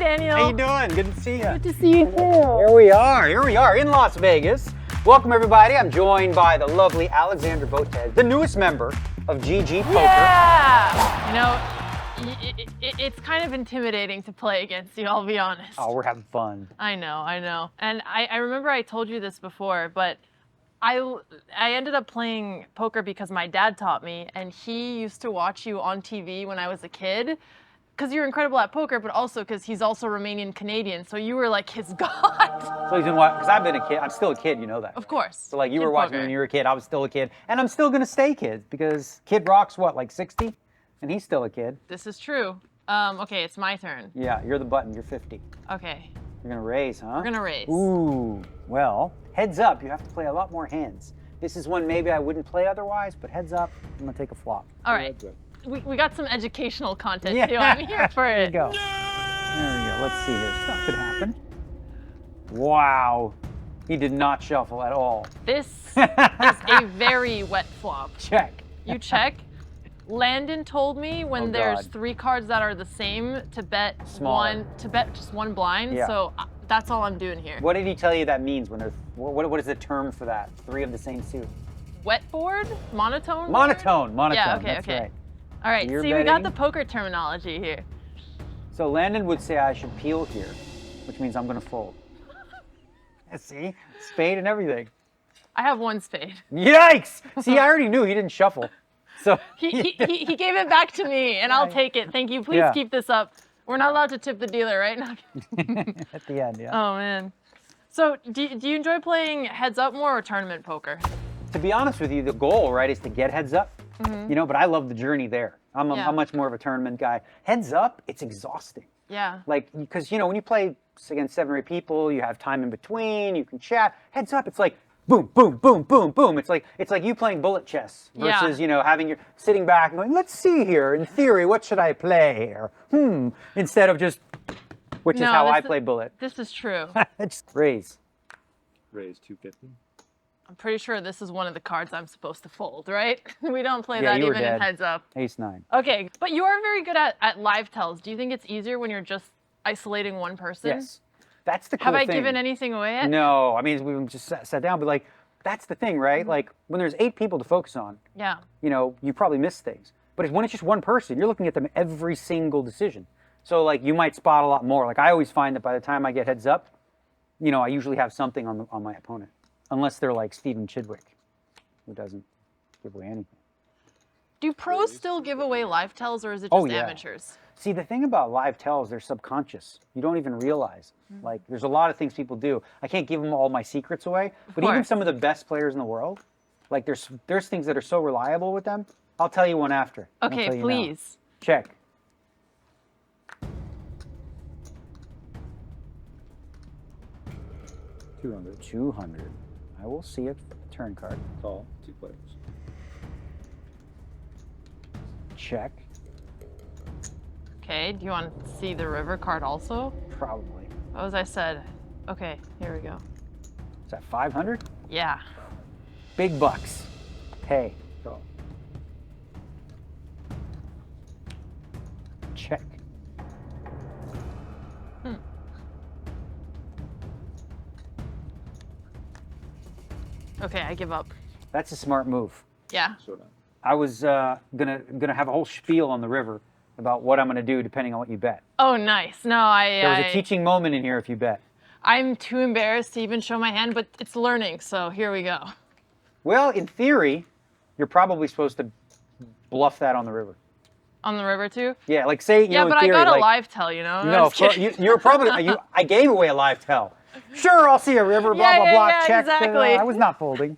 Daniel. How you doing? Good to see you. Good to see you too. Here we are in Las Vegas. Welcome everybody. I'm joined by the lovely Alexandra Botez, the newest member of GGPoker. Yeah. You know, it's kind of intimidating to play against you, I'll be honest. Oh, we're having fun. I know. And I remember I told you this before, but I ended up playing poker because my dad taught me, and he used to watch you on TV when I was a kid. Because you're incredible at poker, but also because he's also Romanian Canadian, so you were like his god. So he's been watching, because I've been a kid, I'm still a kid, you know that. Of course. So like you were watching poker. when you were a kid, I was still a kid, and I'm still gonna stay kid, because Kid Rock's what, like 60? And he's still a kid. This is true. Okay, it's my turn. Yeah, you're the button, you're 50. Okay. You're gonna raise, huh? We're gonna raise. Ooh, well, heads up, you have to play a lot more hands. This is one maybe I wouldn't play otherwise, but heads up, I'm gonna take a flop. All right. We got some educational content Yeah. too. I'm here for There you it. go. There we go. Let's see here. Stuff could happen. Wow. He did not shuffle at all. This is a very wet flop. Check. You check. Landon told me when Oh, there's God. 3 cards that are the same to bet Smaller. just one blind. Yeah. So that's all I'm doing here. What did he tell you that means when there's, what is the term for that? 3 of the same suit. Wet board? Monotone? Monotone. Yeah, okay, That's okay. right. All right, You're see, we got betting? the poker terminology here. So Landon would say I should peel here, which means I'm gonna fold. See? Spade and everything. I have 1 spade. Yikes! See, I already knew he didn't shuffle. So He gave it back to me, and I'll take it. Thank you. Please Yeah. keep this up. We're not allowed to tip the dealer, right? at the end, yeah. Oh, man. So do you enjoy playing heads up more or tournament poker? To be honest with you, the goal, right, is to get heads up. You know, but I love the journey there. Yeah. I'm much more of a tournament guy. Heads up, it's exhausting. Yeah. Like, because, you know, when you play against 7 or 8 people, you have time in between, you can chat. Heads up, it's like boom, boom, boom, boom, boom. It's like you playing bullet chess versus, you know, sitting back and going, let's see here, in theory, what should I play? Or, instead of just, which is how I play bullet. This is true. Just raise. Raise 250. I'm pretty sure this is one of the cards I'm supposed to fold, right? We don't play Yeah, that you were even in dead. heads up. Ace-9. Okay, but you are very good at live tells. Do you think it's easier when you're just isolating one person? Yes. That's the cool Have I thing. given anything away yet? No, I mean, we just sat down, but like, that's the thing, right? Like, when there's 8 people to focus on, Yeah. you know, you probably miss things. But when it's just one person, you're looking at them every single decision. So, like, you might spot a lot more. Like, I always find that by the time I get heads up, you know, I usually have something on my opponent. Unless they're like Stephen Chidwick, who doesn't give away anything. Do pros still give away live tells, or is it just Oh, yeah. amateurs? See, the thing about live tells, they're subconscious. You don't even realize. Like, there's a lot of things people do. I can't give them all my secrets away, but even course. some of the best players in the world, like, there's things that are so reliable with them. I'll tell you one after. I'll Okay, tell you now. please. Check. $200. 200. I will see it. Turn card. Call. 2 players. Check. Okay, do you want to see the river card also? Probably. What was I said? Okay, here we go. Is that 500? Yeah. Big bucks. Pay. Call. Check. Okay, I give up. That's a smart move. Yeah. Showdown. I was gonna have a whole spiel on the river about what I'm gonna do depending on what you bet. Oh, nice. No, There was a teaching moment in here if you bet. I'm too embarrassed to even show my hand, but it's learning, so here we go. Well, in theory, you're probably supposed to bluff that on the river. On the river too? Yeah, like say, you Yeah, know, but in theory, I got a like, live tell, you know? No, I'm just kidding. you're probably, I gave away a live tell. Sure, I'll see a river, blah, blah, blah, yeah, check. exactly. I was not folding.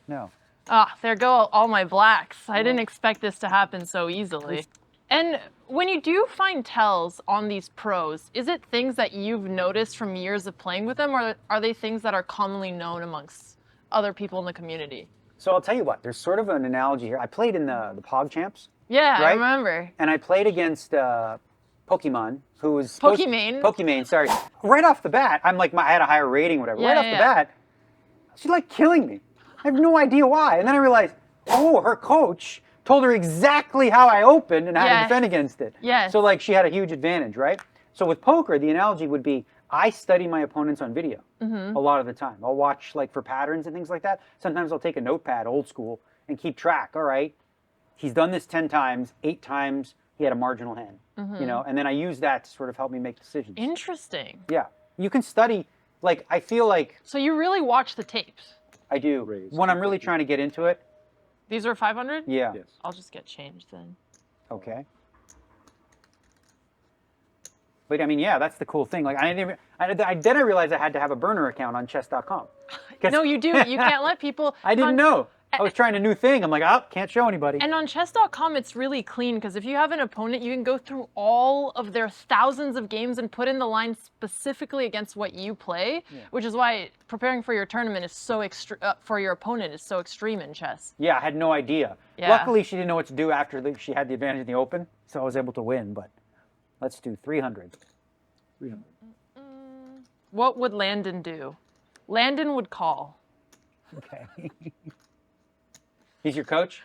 No. Ah, there go all my blacks. I didn't expect this to happen so easily. And when you do find tells on these pros, is it things that you've noticed from years of playing with them, or are they things that are commonly known amongst other people in the community? So I'll tell you what, there's sort of an analogy here. I played in the Pog Champs. Yeah, I Right? remember. And I played against Pokemon, who was Pokimane, sorry. Right off the bat, I had a higher rating, whatever. Yeah, right off yeah, the yeah. bat, she's like killing me. I have no idea why. And then I realized, oh, her coach told her exactly how I opened and how to Yes. defend against it. Yes. So like she had a huge advantage, right? So with poker, the analogy would be I study my opponents on video a lot of the time. I'll watch like for patterns and things like that. Sometimes I'll take a notepad, old school, and keep track. All right, he's done this 10 times, 8 times he had a marginal hand, you know, and then I use that to sort of help me make decisions. Interesting. Yeah, you can study. Like I feel like So you really watch the tapes. I do when I'm really trying to get into it. These are 500? Yeah. Yes. I'll just get changed then. Okay. But I mean, yeah, that's the cool thing. Like then I realized I had to have a burner account on chess.com. No, you do. You can't let people. I didn't know. I was trying a new thing. I'm like, oh, can't show anybody. And on chess.com, it's really clean because if you have an opponent, you can go through all of their thousands of games and put in the line specifically against what you play, which is why preparing for your tournament is so for your opponent is so extreme in chess. Yeah, I had no idea. Yeah. Luckily, she didn't know what to do after she had the advantage in the open, so I was able to win. But let's do 300. 300. What would Landon do? Landon would call. Okay. He's your coach?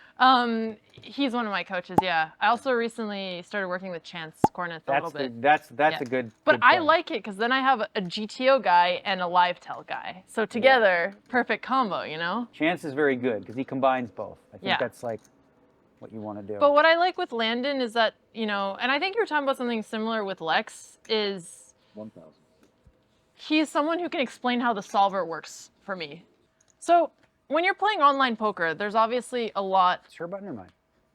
He's one of my coaches, yeah. I also recently started working with Chance Corneth a little bit. That's a good. But good I point. like it because then I have a GTO guy and a live tell guy. So together, perfect combo, you know? Chance is very good because he combines both. I think Yeah. that's like what you want to do. But what I like with Landon is that, you know, and I think you were talking about something similar with Lex, is 1,000. he's someone who can explain how the solver works for me. So when you're playing online poker, there's obviously a lot Sure button or mine?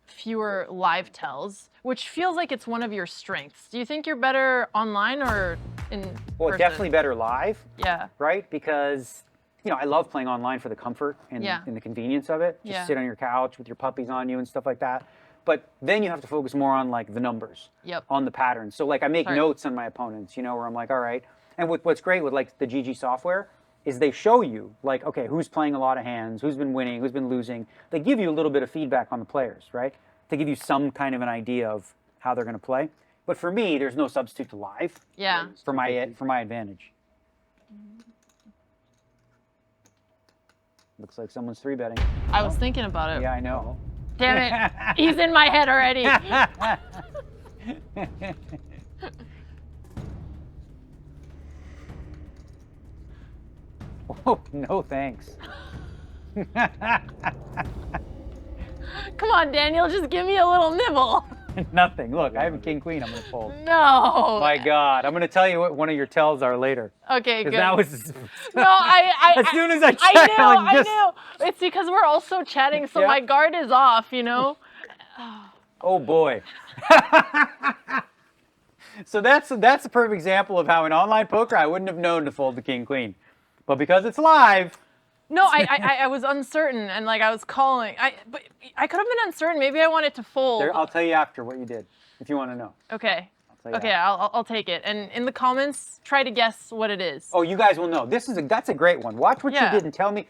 fewer live tells, which feels like it's one of your strengths. Do you think you're better online or in Well, person? definitely better live, Yeah. right? Because, you know, I love playing online for the comfort and, Yeah. and the convenience of it. Just Yeah. sit on your couch with your puppies on you and stuff like that. But then you have to focus more on like the numbers, Yep. on the patterns. So like I make Sorry. notes on my opponents, you know, where I'm like, all right. And what's great with like the GG software is they show you like, okay, who's playing a lot of hands, who's been winning, who's been losing. They give you a little bit of feedback on the players, right? To give you some kind of an idea of how they're going to play. But for me, there's no substitute to live Yeah. for my advantage. Looks like someone's 3-betting. I was thinking about it. Yeah, I know. Damn it. He's in my head already. Oh, no thanks. Come on, Daniel, just give me a little nibble. Nothing. Look, I have a king queen. I'm going to fold. No. My God. I'm going to tell you what one of your tells are later. Okay, good. Because that was. No, I As soon as I checked, I like, knew. It's because we're also chatting, so Yeah. my guard is off, you know? Oh boy. So that's a perfect example of how in online poker I wouldn't have known to fold the king queen, but because it's live. No, I was uncertain, and like I was calling. But I could have been uncertain. Maybe I wanted to fold. I'll tell you after what you did if you want to know. Okay. tell you Okay, that. I'll take it. And in the comments, try to guess what it is. Oh, you guys will know. That's a great one. Watch what Yeah. you did and tell me.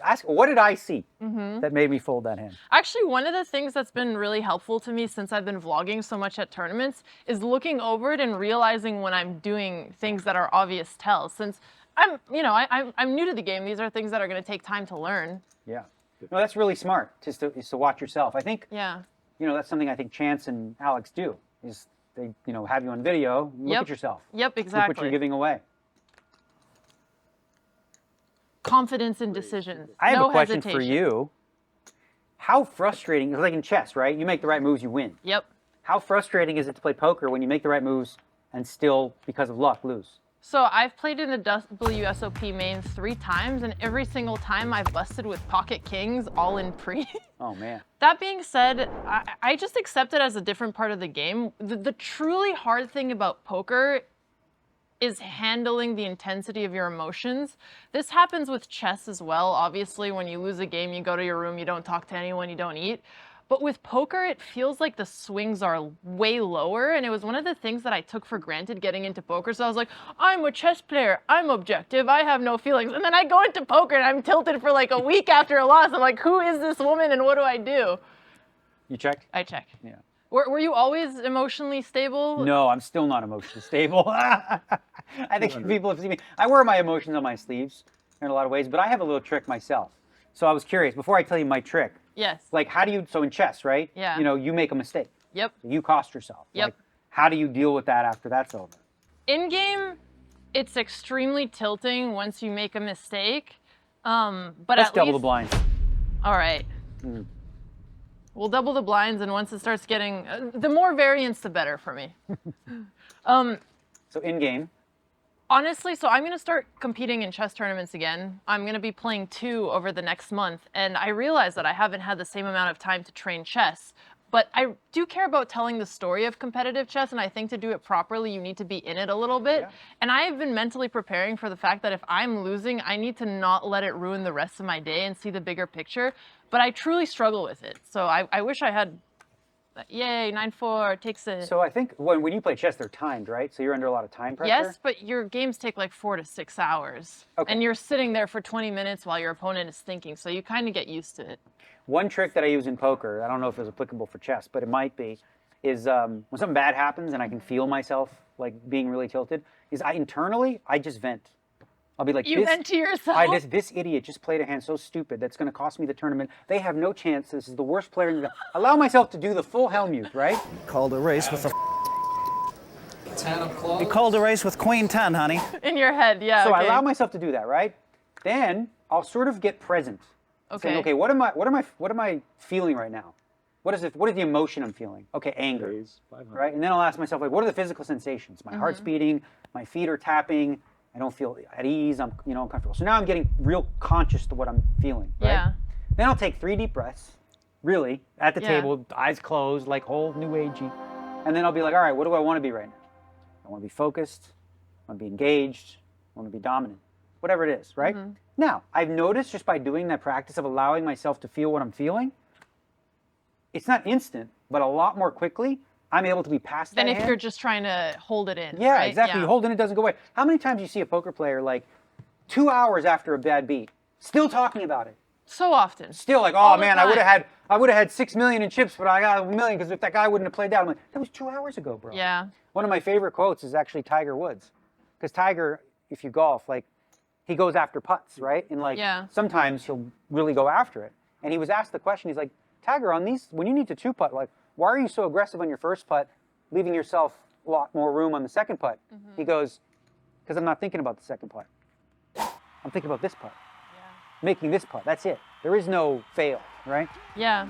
Ask what did I see that made me fold that hand. Actually, one of the things that's been really helpful to me since I've been vlogging so much at tournaments is looking over it and realizing when I'm doing things that are obvious tells. Since I'm new to the game, these are things that are going to take time to learn. Yeah. No, that's really smart. Is to watch yourself. I think. Yeah. That's something I think Chance and Alex do. Is they have you on video, look Yep. at yourself. Yep, Look exactly. what you're giving away. Confidence in decisions. I have no a question hesitation. for you. How frustrating, like in chess, right? You make the right moves, you win. Yep. How frustrating is it to play poker when you make the right moves and still, because of luck, lose? So I've played in the WSOP mains 3 times, and every single time I've busted with pocket kings, all in pre. Oh, man. That being said, I just accept it as a different part of the game. The truly hard thing about poker is handling the intensity of your emotions. This happens with chess as well. Obviously, when you lose a game, you go to your room, you don't talk to anyone, you don't eat. But with poker, it feels like the swings are way lower, and it was one of the things that I took for granted getting into poker. So I was like, I'm a chess player, I'm objective, I have no feelings. And then I go into poker and I'm tilted for like a week after a loss. I'm like, who is this woman and what do I do? You checked? I check. Yeah. Were you always emotionally stable? No, I'm still not emotionally stable. I think people have seen me. I wear my emotions on my sleeves in a lot of ways, but I have a little trick myself. So I was curious, before I tell you my trick, Yes. like how do you, so in chess, right? Yeah. You make a mistake. Yep. You cost yourself. Yep. Like, how do you deal with that after that's over? In game, it's extremely tilting once you make a mistake. But Let's at double least, the blinds. all right. We'll double the blinds, and once it starts getting, the more variance, the better for me. So in game. Honestly, so I'm going to start competing in chess tournaments again. I'm going to be playing 2 over the next month, and I realize that I haven't had the same amount of time to train chess. But I do care about telling the story of competitive chess, and I think to do it properly, you need to be in it a little bit. Yeah. And I have been mentally preparing for the fact that if I'm losing, I need to not let it ruin the rest of my day and see the bigger picture. But I truly struggle with it. So I wish I had, yay, 9-4, takes it. So I think when you play chess, they're timed, right? So you're under a lot of time pressure? Yes, but your games take like 4 to 6 hours. Okay. And you're sitting there for 20 minutes while your opponent is thinking, so you kind of get used to it. One trick that I use in poker, I don't know if it's applicable for chess, but it might be, is when something bad happens and I can feel myself like being really tilted, is I just vent. I'll be like, You vent to yourself? This idiot just played a hand so stupid that's going to cost me the tournament. They have no chance. This is the worst player in the Allow myself to do the full Helmuth, right? Called a race with a 10 of clubs. You called a race with Queen 10, honey. In your head, yeah. So okay. I allow myself to do that, right? Then I'll sort of get present. Okay. Saying, okay, what am I feeling right now? What is the emotion I'm feeling? Okay, anger. Raise 500. Right? And then I'll ask myself, like, what are the physical sensations? My heart's beating, my feet are tapping, I don't feel at ease, I'm uncomfortable. So now I'm getting real conscious to what I'm feeling, right? Yeah. Then I'll take 3 deep breaths, really, at the Yeah. table, eyes closed, like whole new agey. And then I'll be like, all right, what do I want to be right now? I want to be focused, I want to be engaged, I want to be dominant, whatever it is, right? Now, I've noticed just by doing that practice of allowing myself to feel what I'm feeling, it's not instant, but a lot more quickly, I'm able to be past that Then if hand. you're just trying to hold it in. Yeah, right? exactly. Yeah. You hold it, it doesn't go away. How many times do you see a poker player like 2 hours after a bad beat, still talking about it? So often. Still like, All oh the man, time. I would have had 6 million in chips, but I got $1 million because if that guy wouldn't have played that, I'm like, that was 2 hours ago, bro. Yeah. One of my favorite quotes is actually Tiger Woods, because Tiger, if you golf, like he goes after putts, right? And like Yeah. sometimes he'll really go after it. And he was asked the question, he's like, Tiger, on these, when you need to 2-putt, like, why are you so aggressive on your first putt, leaving yourself a lot more room on the second putt? He goes, because I'm not thinking about the second putt. I'm thinking about this putt. Making this putt. That's it. There is no fail, right? Yeah.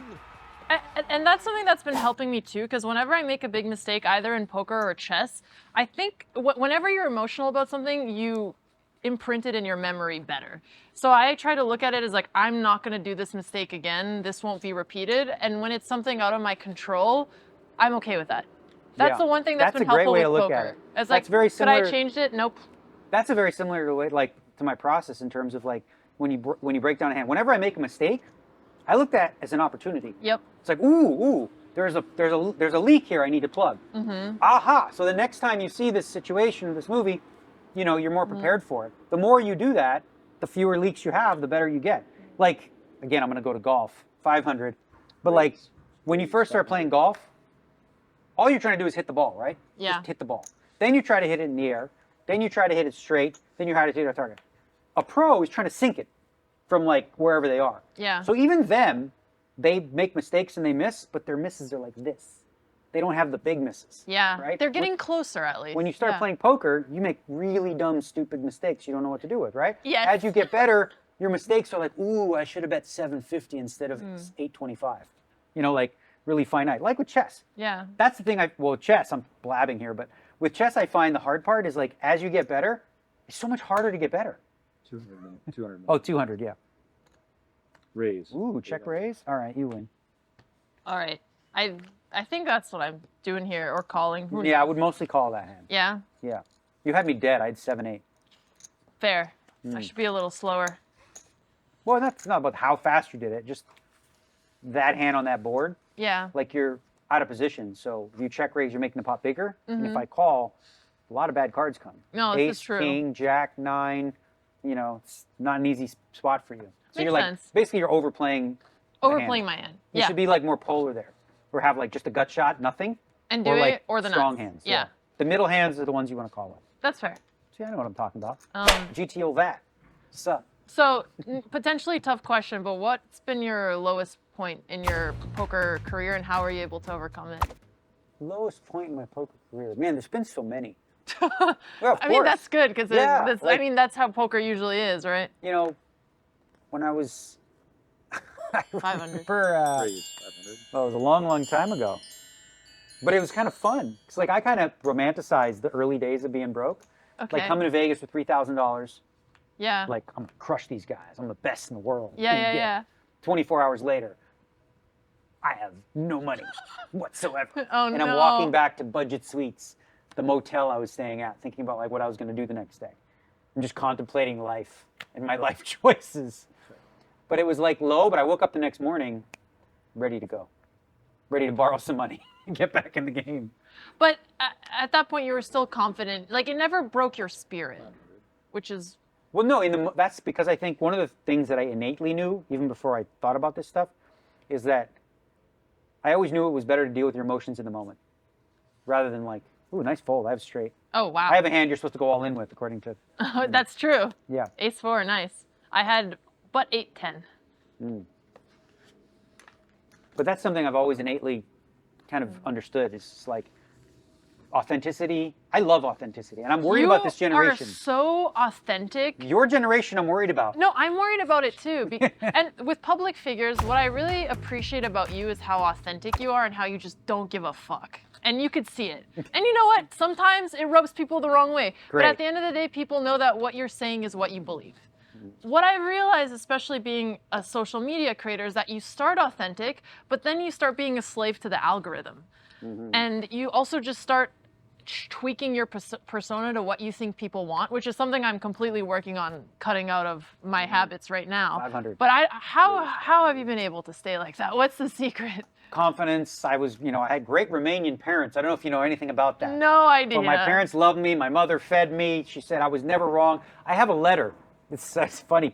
And that's something that's been helping me too, because whenever I make a big mistake, either in poker or chess, I think whenever you're emotional about something, you imprint it in your memory better. So I try to look at it as like, I'm not going to do this mistake again. This won't be repeated. And when it's something out of my control, I'm okay with that. That's Yeah. the one thing that's been a great helpful way with to look poker. at it. It's That's like, very could I similar. have changed it? Nope. That's a very similar way, like to my process in terms of like when you break down a hand. Whenever I make a mistake, I look at it as an opportunity. Yep. It's like, ooh, there's a leak here I need to plug. Aha! So the next time you see this situation in this movie, you're more prepared for it. The more you do that, the fewer leaks you have, the better you get. Like, again, I'm going to go to golf, 500. But like, when you first start playing golf, all you're trying to do is hit the ball, right? Yeah. Just hit the ball. Then you try to hit it in the air. Then you try to hit it straight. Then you try to hit a target. A pro is trying to sink it from like wherever they are. Yeah. So even them, they make mistakes and they miss, but their misses are like this. They don't have the big misses. Yeah. Right? They're getting closer at least. When you start Yeah. playing poker, you make really dumb, stupid mistakes you don't know what to do with, right? Yes. As you get better, your mistakes are like, ooh, I should have bet 750 instead of 825. Like really finite. Like with chess. Yeah. That's the thing chess, I'm blabbing here, but with chess I find the hard part is like as you get better, it's so much harder to get better. 200 million. 200 million. Oh, 200, yeah. Raise. Ooh, check raise. All right, you win. All right. I think that's what I'm doing here, or calling. Who Yeah, I knows? would mostly call that hand. Yeah. Yeah. You had me dead. I had 7-8. Fair. I should be a little slower. Well, that's not about how fast you did it. Just that hand on that board, Yeah. like you're out of position. So if you check raise, you're making the pot bigger. And if I call, a lot of bad cards come. No, this is true. King, Jack, 9. It's not an easy spot for you. So Makes you're like, sense. basically you're overplaying. the hand. Overplaying my hand. You Yeah. should be like more polar there, or have like just a gut shot, nothing, And do or it, like or the strong nuts. hands. Yeah. The middle hands are the ones you want to call with. That's fair. See, I know what I'm talking about. Um, GTO VAT. What's up? so, potentially tough question, but what's been your lowest point in your poker career, and how are you able to overcome it? Lowest point in my poker career. Man, there's been so many. Well, of I mean, course. that's good because Yeah, I like- mean, that's how poker usually is, right? You know, when I was, I 500. remember, Raise 500. well, it was a long, long time ago. But it was kind of fun. It's like I kind of romanticized the early days of being broke. Okay. Like coming to Vegas with $3,000. Yeah. Like, I'm gonna crush these guys. I'm the best in the world. Yeah, Who yeah, you get? yeah. 24 hours later, I have no money whatsoever. Oh, and I'm no. walking back to Budget Suites, the motel I was staying at, thinking about like what I was gonna do the next day. I'm just contemplating life and my life choices. But it was like low, but I woke up the next morning ready to go. Ready to borrow some money and get back in the game. But at that point, you were still confident. Like, it never broke your spirit, which is Well, no, that's because I think one of the things that I innately knew, even before I thought about this stuff, is that I always knew it was better to deal with your emotions in the moment, rather than like, ooh, nice fold, I have straight. oh wow. I have a hand you're supposed to go all in with, according to, That's true. yeah. Ace 4, nice. I had but 8-10. But that's something I've always innately kind of understood. It's just like authenticity. I love authenticity, and I'm worried about this generation. You are so authentic. Your generation, I'm worried about. No, I'm worried about it too. And with public figures, what I really appreciate about you is how authentic you are and how you just don't give a fuck. And you could see it. And you know what? Sometimes it rubs people the wrong way. Great. But at the end of the day, people know that what you're saying is what you believe. What I realized, especially being a social media creator, is that you start authentic, but then you start being a slave to the algorithm. And you also just start tweaking your persona to what you think people want, which is something I'm completely working on cutting out of my habits right now. 500. But how have you been able to stay like that? What's the secret? Confidence. I had great Romanian parents. I don't know if you know anything about that. No idea. But my parents loved me. My mother fed me. She said I was never wrong. I have a letter. It's funny.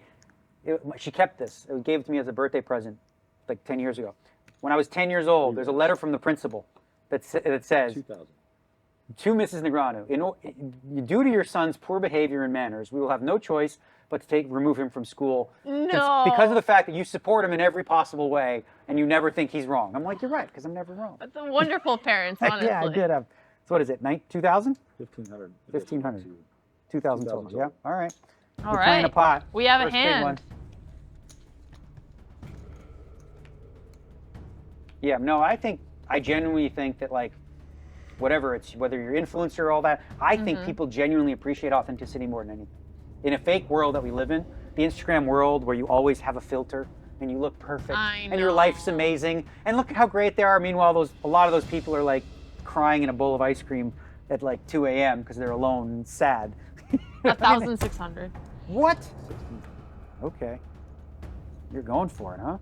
She kept this. It gave it to me as a birthday present like 10 years ago. When I was 10 years old, there's a letter from the principal that says, 2,000. to Mrs. Negreanu, due to your son's poor behavior and manners, we will have no choice but to remove him from school. No. Because of the fact that you support him in every possible way and you never think he's wrong. I'm like, you're right, because I'm never wrong. The wonderful parents, honestly. Yeah, I did have. So what is it, 2,000? 1,500. 1,500. 2,000 total. 2,000 Yeah, total. all right. All We're playing a right. pot. We have a First big hand. one. Yeah, no, I genuinely think that like, whether you're influencer or all that, I think people genuinely appreciate authenticity more than anything. In a fake world that we live in, the Instagram world where you always have a filter and you look perfect I and your know. life's amazing and look at how great they are. Meanwhile, a lot of those people are like crying in a bowl of ice cream at like 2 a.m. because they're alone and sad. 1,600. What? Okay. You're going for it, huh?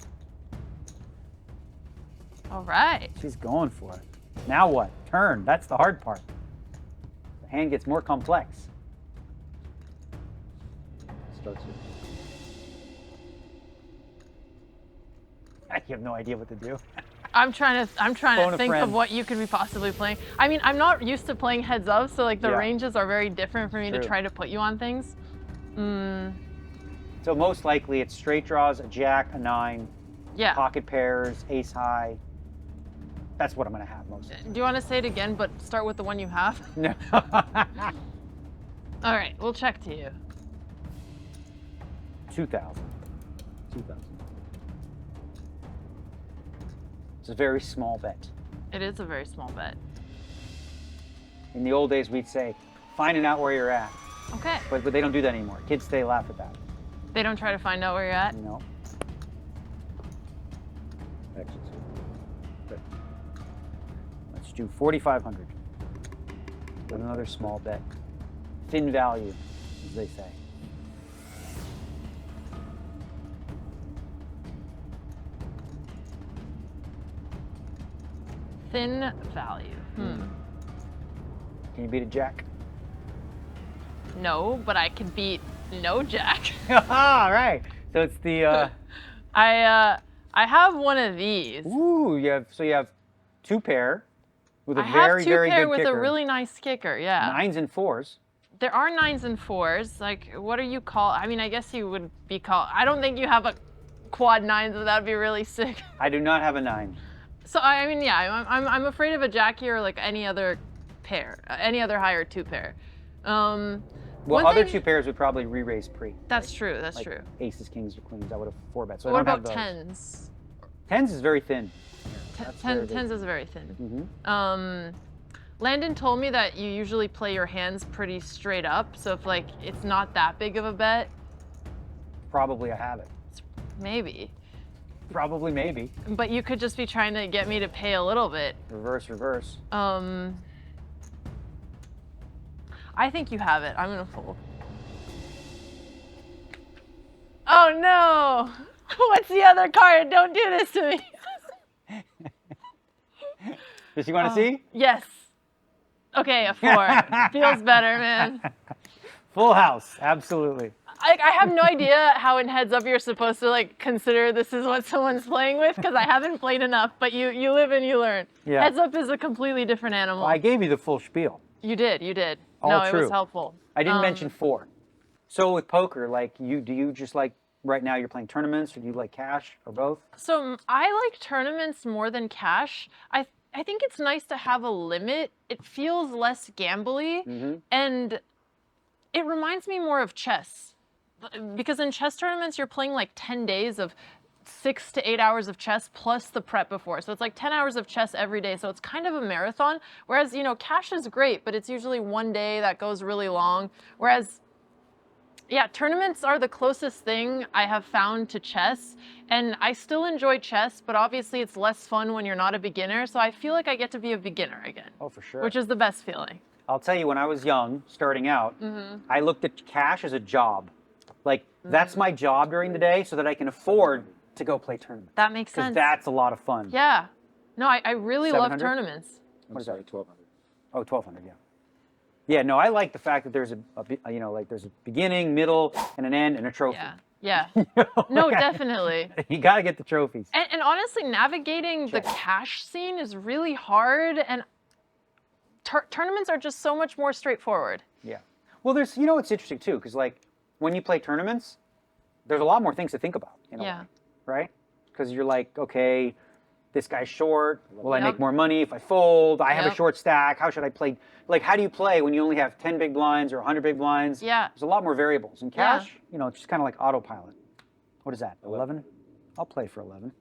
All right. She's going for it. Now what? Turn. That's the hard part. The hand gets more complex. Starts here. You have no idea what to do. I'm trying Phone to a think friend. of what you could be possibly playing. I mean, I'm not used to playing heads up, so like the Yeah. ranges are very different for me to True. try to put you on things. So most likely it's straight draws, a jack, a 9, Yeah. pocket pairs, ace high. That's what I'm gonna have most. Do you want to say it again, but start with the one you have? No. All right, we'll check to you. 2,000. 2,000. It's a very small bet. It is a very small bet. In the old days, we'd say, finding out where you're at. Okay. But they don't do that anymore. Kids today laugh at that. They don't try to find out where you're at. You know. Exits here. Okay. Let's do 4,500. With another small bet. Thin value, as they say. Thin value. Can you beat a jack? No, but I can beat no jack. All right. So it's the. I have one of these. Ooh, you have 2 pair with a I very, have 2 very pair good with kicker. a really nice kicker. Yeah. 9s and 4s. There are 9s and 4s. Like, what are you called? I mean, I guess you would be called. I don't think you have a quad 9s, but that'd be really sick. I do not have a 9. So I mean, yeah, I'm afraid of a jack here or like any other pair. Any other higher 2 pair. Well, One other thing- 2 pairs would probably re-raise pre. That's true. That's Like true. aces, kings, or queens. I would have 4 bets. So What I don't about have those. tens? Tens is very thin. Tens is very thin. Mm-hmm. Landon told me that you usually play your hands pretty straight up. So if like it's not that big of a bet, Probably I have it. maybe. Probably, maybe. But you could just be trying to get me to pay a little bit. Reverse, reverse. I think you have it. I'm gonna fold. Oh no! What's the other card? Don't do this to me. Does you want to see? Yes. Okay, a 4. Feels better, man. Full house, absolutely. I have no idea how in heads up you're supposed to like consider this is what someone's playing with because I haven't played enough. But you live and you learn. Yeah. Heads up is a completely different animal. Well, I gave you the full spiel. You did. All No, it true. was helpful. I didn't mention 4. So with poker, like do you just like right now you're playing tournaments or do you like cash or both? So I like tournaments more than cash. I think it's nice to have a limit. It feels less gambly, and it reminds me more of chess. Because in chess tournaments, you're playing like 10 days of 6 to 8 hours of chess plus the prep before. So it's like 10 hours of chess every day. So it's kind of a marathon. Whereas, cash is great, but it's usually one day that goes really long. Whereas, yeah, tournaments are the closest thing I have found to chess. And I still enjoy chess, but obviously it's less fun when you're not a beginner. So I feel like I get to be a beginner again. Oh, for sure. Which is the best feeling. I'll tell you, when I was young, starting out, I looked at cash as a job. Like, that's my job during the day so that I can afford to go play tournaments. That makes Because sense. that's a lot of fun. Yeah. No, I really love 700? tournaments. I'm sorry, 1,200. Oh, 1,200, yeah. Yeah, no, I like the fact that there's there's a beginning, middle, and an end, and a trophy. Yeah. No, definitely. You got to get the trophies. And honestly, navigating the cash scene is really hard, and tournaments are just so much more straightforward. Yeah. Well, there's, it's interesting too, because like when you play tournaments, there's a lot more things to think about. In a way, right? Because you're like, okay, this guy's short. Will I make more money if I fold? I have a short stack. How should I play? Like, how do you play when you only have 10 big blinds or 100 big blinds? Yeah. There's a lot more variables. In cash, it's just kind of like autopilot. What is that? 11? I'll play for 11.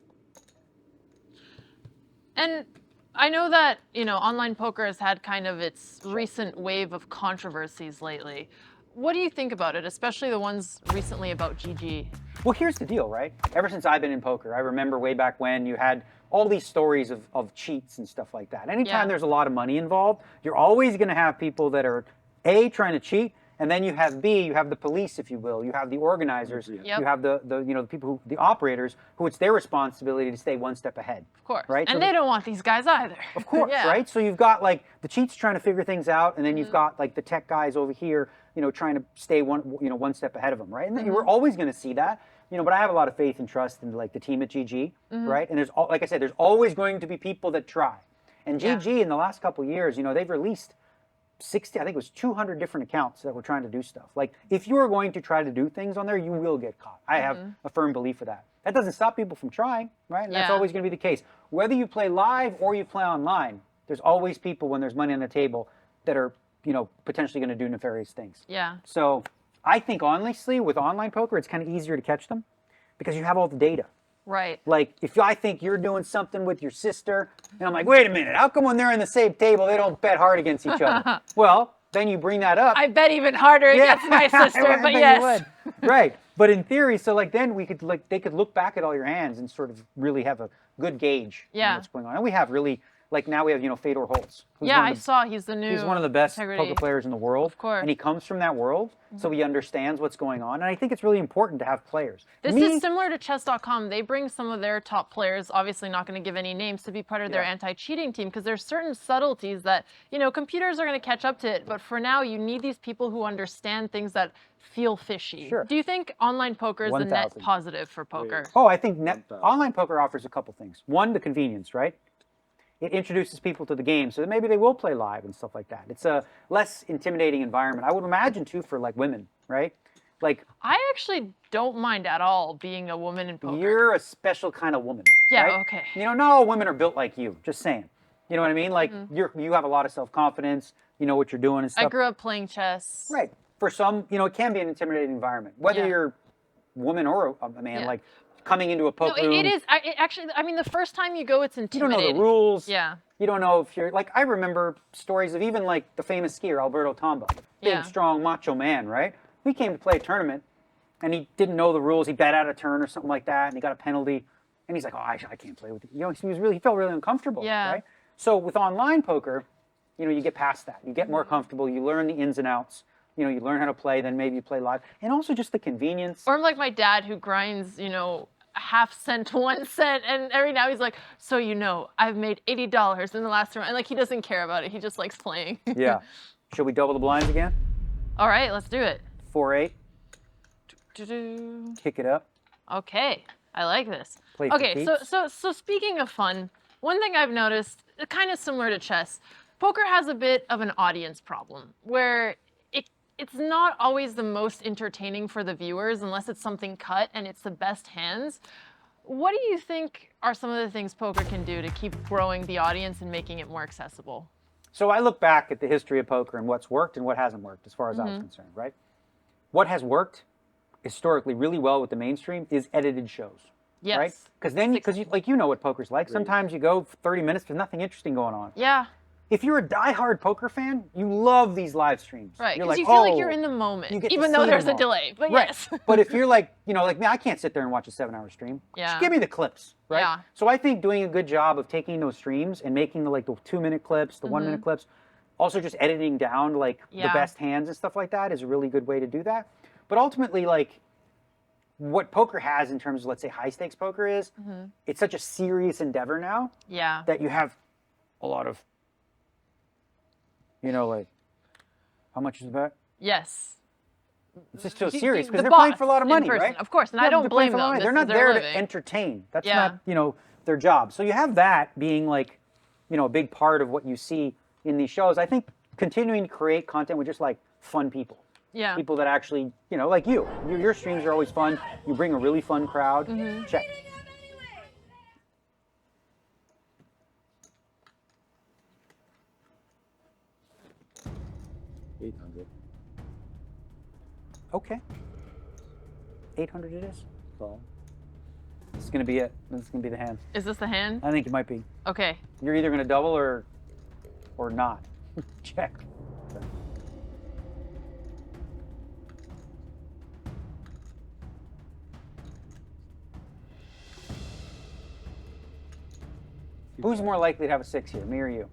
And I know that, online poker has had kind of its recent wave of controversies lately. What do you think about it, especially the ones recently about GG? Well, here's the deal, right? Ever since I've been in poker, I remember way back when you had all these stories of cheats and stuff like that. Anytime there's a lot of money involved, you're always going to have people that are, A, trying to cheat, and then you have B, you have the police, if you will, you have the organizers, you have the people the operators, who it's their responsibility to stay one step ahead. Of course. Right? And So they don't want these guys either. Of course, right? So you've got like the cheats trying to figure things out, and then you've got like the tech guys over here, trying to stay one step ahead of them, right? And then we're always going to see that, but I have a lot of faith and trust in like the team at GG, right? And like I said, there's always going to be people that try. And GG in the last couple of years, they've released 60, I think it was 200 different accounts that were trying to do stuff. Like, if you are going to try to do things on there, you will get caught. I have a firm belief of that. That doesn't stop people from trying, right? And that's always going to be the case. Whether you play live or you play online, there's always people when there's money on the table that are, potentially going to do nefarious things. Yeah. So I think, honestly, with online poker, it's kind of easier to catch them because you have all the data. Right. Like, if I think you're doing something with your sister, and I'm like, wait a minute, how come when they're in the same table, they don't bet hard against each other? Well, then you bring that up. I bet even harder against my sister, but yes. Right. But in theory, so like then they could look back at all your hands and sort of really have a good gauge of what's going on. And we have really, like now we have, Fedor Holz. I saw he's the new He's one of the best poker players in the world. Of course. And he comes from that world, so he understands what's going on. And I think it's really important to have players. This is similar to chess.com. They bring some of their top players, obviously not going to give any names, to be part of their anti-cheating team because there's certain subtleties that, computers are going to catch up to it. But for now, you need these people who understand things that feel fishy. Sure. Do you think online poker is a 1,000. net positive for poker? Oh, I think online poker offers a couple things. One, the convenience, right? It introduces people to the game so that maybe they will play live and stuff like that. It's a less intimidating environment. I would imagine, too, for like women, right? Like, I actually don't mind at all being a woman in poker. you're a special kind of woman. Yeah, right? okay. Not all women are built like you, just saying. You know what I mean? Like you have a lot of self-confidence. You know what you're doing and stuff. I grew up playing chess. Right. For some, you know, it can be an intimidating environment, whether Yeah. you're a woman or a man. Yeah. Like coming into a poker No, room. it is. Actually, I mean, the first time you go, it's You don't intimidating. know the rules. Yeah. You don't know if you're like. I remember stories of even like the famous skier Alberto Tomba, big, Yeah. strong, macho man. Right. He came to play a tournament, and he didn't know the rules. He bet out a turn or something like that, and he got a penalty. And he's like, "Oh, I can't play with you." You know, he felt really uncomfortable. Yeah. Right. So with online poker, you know, you get past that. You get more comfortable. You learn the ins and outs. You know, you learn how to play. Then maybe you play live, and also just the convenience. Or I'm like my dad who grinds, you know, half cent to 1 cent, and every now he's like, so you know, I've made $80 in the last round. And like he doesn't care about it. He just likes playing. Yeah. Should we double the blinds again? All right, let's do it. 4-8. Doo-doo. Kick it up. Okay, I like this. Play for Okay, keeps. so speaking of fun, one thing I've noticed, kind of similar to chess, poker has a bit of an audience problem where it's not always the most entertaining for the viewers unless it's something cut and it's the best hands. What do you think are some of the things poker can do to keep growing the audience and making it more accessible? So I look back at the history of poker and what's worked and what hasn't worked as far as I was concerned, right? What has worked historically really well with the mainstream is edited shows. Yes. Right? Because then, like you know what poker's like. Sometimes you go for 30 minutes, there's nothing interesting going on. Yeah, If you're a diehard poker fan, you love these live streams. right. You're Because like, you feel like "Oh, you're in the moment, you get to even see though there's them a all." delay. But Right. yes. But if you're like, you know, like me, I can't sit there and watch a 7-hour stream. Yeah. Just give me the clips, right? Yeah. So I think doing a good job of taking those streams and making the 2-minute clips, the 1-minute clips, also just editing down like the Yeah. best hands and stuff like that is a really good way to do that. But ultimately, like what poker has in terms of, let's say, high stakes poker is, it's such a serious endeavor now Yeah. that you have a lot of, you know, like, how much is the bet? Yes. It's just so The- serious the because they're playing boss for a lot of in money, person, right? of course, and Yeah, I don't they're playing blame for a lot of them. money. They're This not is their there living. to entertain. That's Yeah. not, you know, their job. So you have that being like, you know, a big part of what you see in these shows. I think continuing to create content with just like fun people. Yeah. People that actually, you know, like you. Your streams are always fun. You bring a really fun crowd. Check. $800. Okay. 800 it is. Call. This is gonna be it. This is gonna be the hand. Is this the hand? I think it might be. Okay. You're either gonna double or not. Check. Who's more likely to have a 6 here, me or you?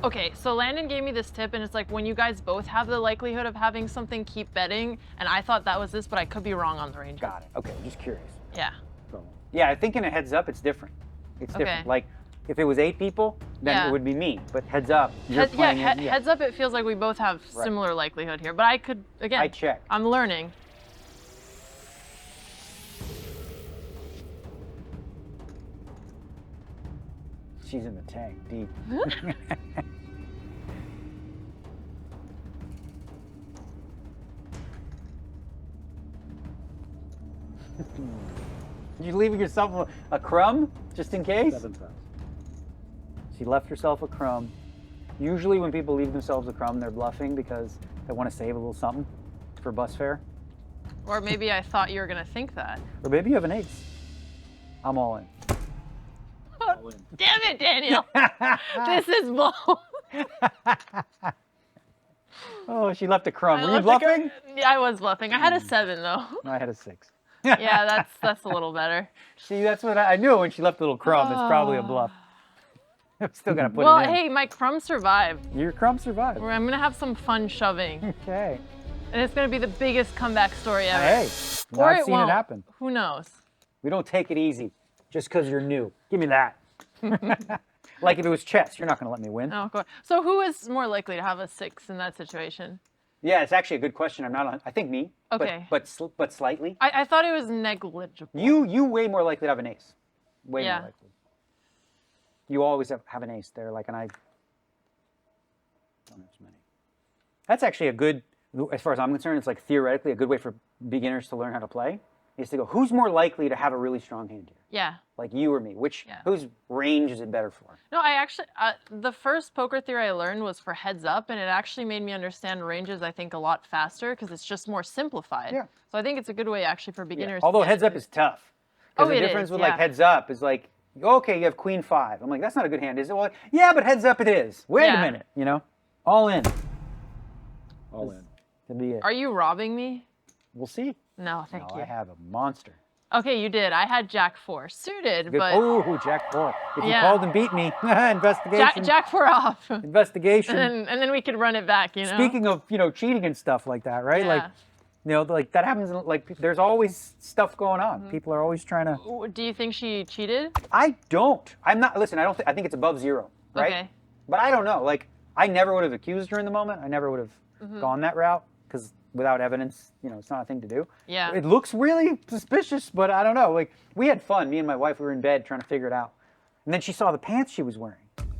Okay, so Landon gave me this tip, and it's like when you guys both have the likelihood of having something, keep betting. And I thought that was this, but I could be wrong on the range. Got it. Okay, just curious. Yeah. Call. Yeah, I think in a heads up, it's different. It's different. Okay. Like, if it was 8 people, then Yeah. it would be me. But heads up, you're playing it. Yeah. Heads up, it feels like we both have Right. similar likelihood here. But I could, again, I check. I'm learning. She's in the tank, deep. You leaving yourself a crumb just in case? 7,000. She left herself a crumb. Usually when people leave themselves a crumb, they're bluffing because they want to save a little something for bus fare. Or maybe I thought you were going to think that. Or maybe you have an ace. I'm all in. All in. Damn it, Daniel. This is bull. Oh, she left a crumb. I Were you left a cr- bluffing? Yeah, I was bluffing. I had a 7, though. I had a 6. Yeah, that's a little better. See, that's what I knew when she left a little crumb. It's probably a bluff. I'm still gonna put Well, it in. hey, my crumb survived. Your crumb survived. I'm going to have some fun shoving. Okay. And it's going to be the biggest comeback story ever. Hey, Or I've it seen won't. it happen. Who knows? We don't take it easy just because you're new. Give me that. Like if it was chess, you're not gonna let me win. Oh, God. So who is more likely to have a 6 in that situation? Yeah, it's actually a good question. I'm not on. I think me. Okay. But slightly. I thought it was negligible. You way more likely to have an ace. Way Yeah. more likely. You always have an ace there, like, and I don't have as many. That's actually a good, as far as I'm concerned, it's like theoretically a good way for beginners to learn how to play. is to go, who's more likely to have a really strong hand here? Yeah. Like you or me? Whose range is it better for? No, I actually, the first poker theory I learned was for heads up, and it actually made me understand ranges, I think, a lot faster because it's just more simplified. Yeah. So I think it's a good way actually for beginners. Although to get heads up it. is tough. Oh, Because the it difference is, with yeah. like heads up is like, okay, you have queen 5. I'm like, that's not a good hand, is it? Well, like, yeah, but heads up it is. Wait a Yeah. minute, you know? All in. All in. Could be it. Are you robbing me? We'll see. No, thank No, you. I have a monster. Okay, you did. I had Jack 4 suited, Good. but Oh, Jack 4. If you Yeah. called and beat me, investigation. Jack 4 off. and Investigation. then we could run it back, you know? Speaking of, cheating and stuff like that, right? Like, Yeah. like that happens. Like, there's always stuff going on. Mm-hmm. People are always trying to. Do you think she cheated? I don't. I'm not. Listen, I don't. I think it's above 0, right? Okay. But I don't know. Like, I never would have accused her in the moment. I never would have Mm-hmm. gone that route because without evidence, it's not a thing to do. Yeah. It looks really suspicious, but I don't know. Like, we had fun. Me and my wife, we were in bed trying to figure it out. And then she saw the pants she was wearing.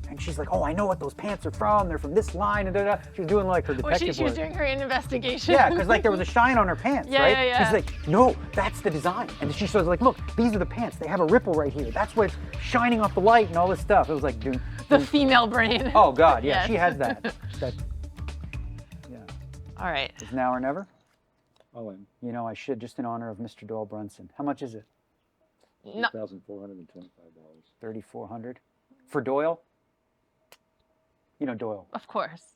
And she's like, oh, I know what those pants are from. They're from this line. And da-da. She was doing like her Well, detective she was work. doing her investigation. Yeah, because like there was a shine on her pants, Yeah, right? yeah, yeah. She's like, no, that's the design. And she was like, look, these are the pants. They have a ripple right here. That's what's shining off the light and all this stuff. It was like, dude. The female brain. Oh God, yeah, Yes. she has that. Yeah, All right. it's now or never. All in. I should just in honor of Mr. Doyle Brunson. How much is it? No. $8,425. 3,400 for Doyle. Doyle. Of course.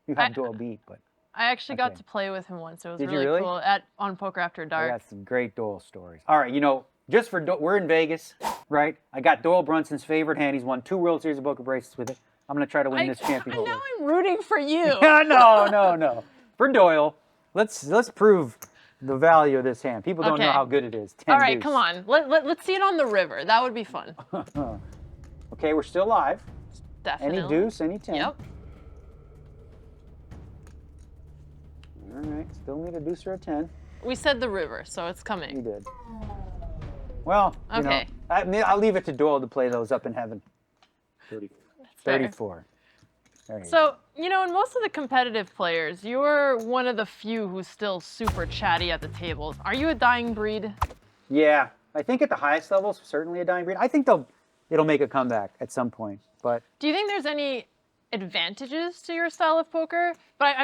You have Doyle beat, but I actually got Okay. to play with him once. It was Did you really, really? cool on Poker After I Dark. got some great Doyle stories. All right, just for we're in Vegas, right? I got Doyle Brunson's favorite hand. He's won 2 World Series of Poker bracelets with it. I'm gonna try to win this championship. Now I'm rooting for you. No. For Doyle, let's prove the value of this hand. People don't know Okay. how good it is. 10 All right, deuce. come on. Let's see it on the river. That would be fun. Okay, we're still live. Definitely. Any deuce, any 10. Yep. All right, still need a deuce or a 10. We said the river, so it's You coming. did. Well, Okay. I'll leave it to Doyle to play those up in heaven. 34. Fair. 34. There you go. So, in most of the competitive players, you're one of the few who's still super chatty at the tables. Are you a dying breed? Yeah, I think at the highest levels, certainly a dying breed. I think it'll make a comeback at some point, but Do you think there's any advantages to your style of poker? But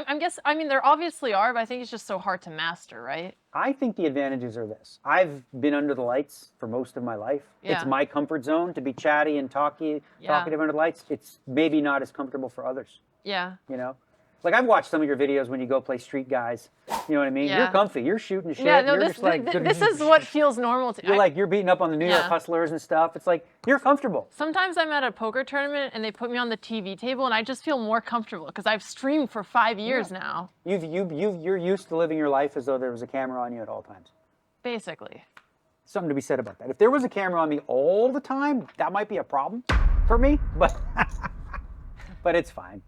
I mean, there obviously are, but I think it's just so hard to master, right? I think the advantages are this. I've been under the lights for most of my life. Yeah. It's my comfort zone to be chatty and talkative under the lights. It's maybe not as comfortable for others, Yeah. Like I've watched some of your videos when you go play Street Guys. You know what I mean? Yeah. You're comfy. You're shooting shit. Yeah, no, you're this just like this is what feels normal to me. you're beating up on the New York Yeah. hustlers and stuff. It's like you're comfortable. Sometimes I'm at a poker tournament and they put me on the TV table and I just feel more comfortable because I've streamed for 5 years now. You're used to living your life as though there was a camera on you at all times. Basically. Something to be said about that. If there was a camera on me all the time, that might be a problem for me, but but it's fine.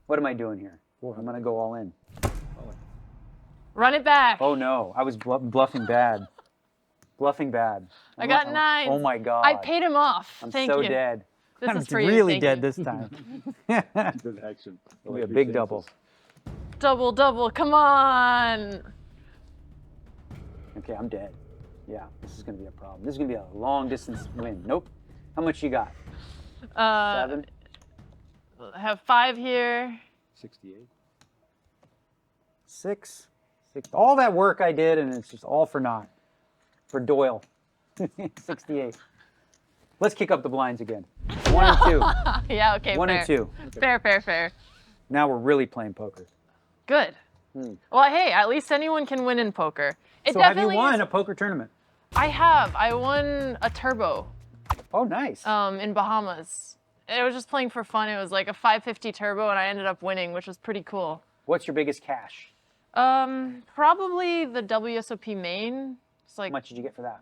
What am I doing here? I'm gonna go all in. Run it back. Oh no, I was bluffing bad. Bluffing bad. I got 9. Oh my god. I paid him off. I'm Thank so you. dead. This I'm is for you. really Thank dead you. this time. Good action. It'll be a big double. Double. Come on. Okay, I'm dead. Yeah, this is gonna be a problem. This is gonna be a long distance win. Nope. How much you got? 7? I have 5 here. 68. 6. All that work I did, and it's just all for naught. For Doyle. 68. Let's kick up the blinds again. 1 and 2. Yeah, okay, 1 fair. and 2. Fair. Now we're really playing poker. Good. Well, hey, at least anyone can win in poker. It So have you definitely won is- a poker tournament? I have. I won a turbo Oh, nice. in Bahamas. I was just playing for fun. It was like a 550 turbo, and I ended up winning, which was pretty cool. What's your biggest cash? Probably the WSOP main. It's How like much did you get for that?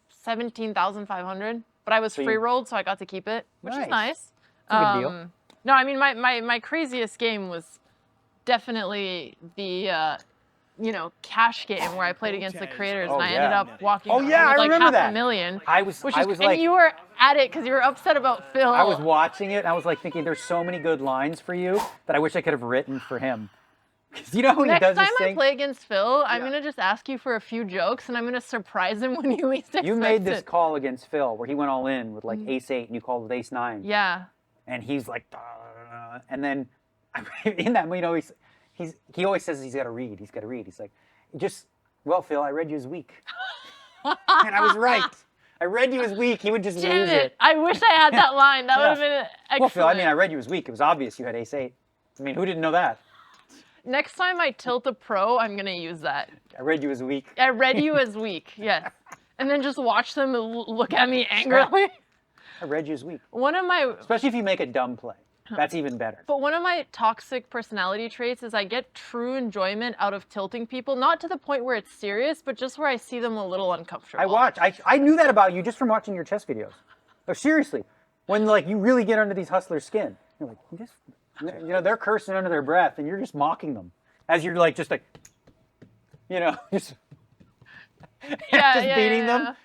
17,500. But I was So you- free rolled, so I got to keep it, which is Nice. nice. That's a good deal. No, I mean my craziest game was definitely the cash game where I played against the creators and I ended yeah. up walking Oh, away yeah, with I like remember that. $500,000. I was and like, you were at it because you were upset about Phil. I was watching it and I was like thinking there's so many good lines for you that I wish I could have written for him. 'Cause you know when he Next does time this I thing? play against Phil, I'm Yeah. gonna just ask you for a few jokes, and I'm gonna surprise him when he least expects You made this it. call against Phil where he went all in with like ace-8 and you called with ace-9. Yeah. And he's like, and then in that, you know, he always says he's got to read. He's got to read. He's like, well, Phil, I read you as weak. And I was right. I read you as weak. He would just Damn lose it. I wish I had that line. That would have Yeah. been excellent. Well, Phil, I mean, I read you as weak. It was obvious you had ace-8. I mean, who didn't know that? Next time I tilt a pro, I'm gonna use that. I read you as weak. I read you as weak, yes. And then just watch them look at me angrily. I read you as weak. One of my Especially if you make a dumb play. That's even better. But one of my toxic personality traits is I get true enjoyment out of tilting people, not to the point where it's serious, but just where I see them a little uncomfortable. I knew that about you just from watching your chess videos. No, seriously. When like you really get under these hustlers' skin. You're like, they're cursing under their breath and you're just mocking them. As you're like, just just beating them.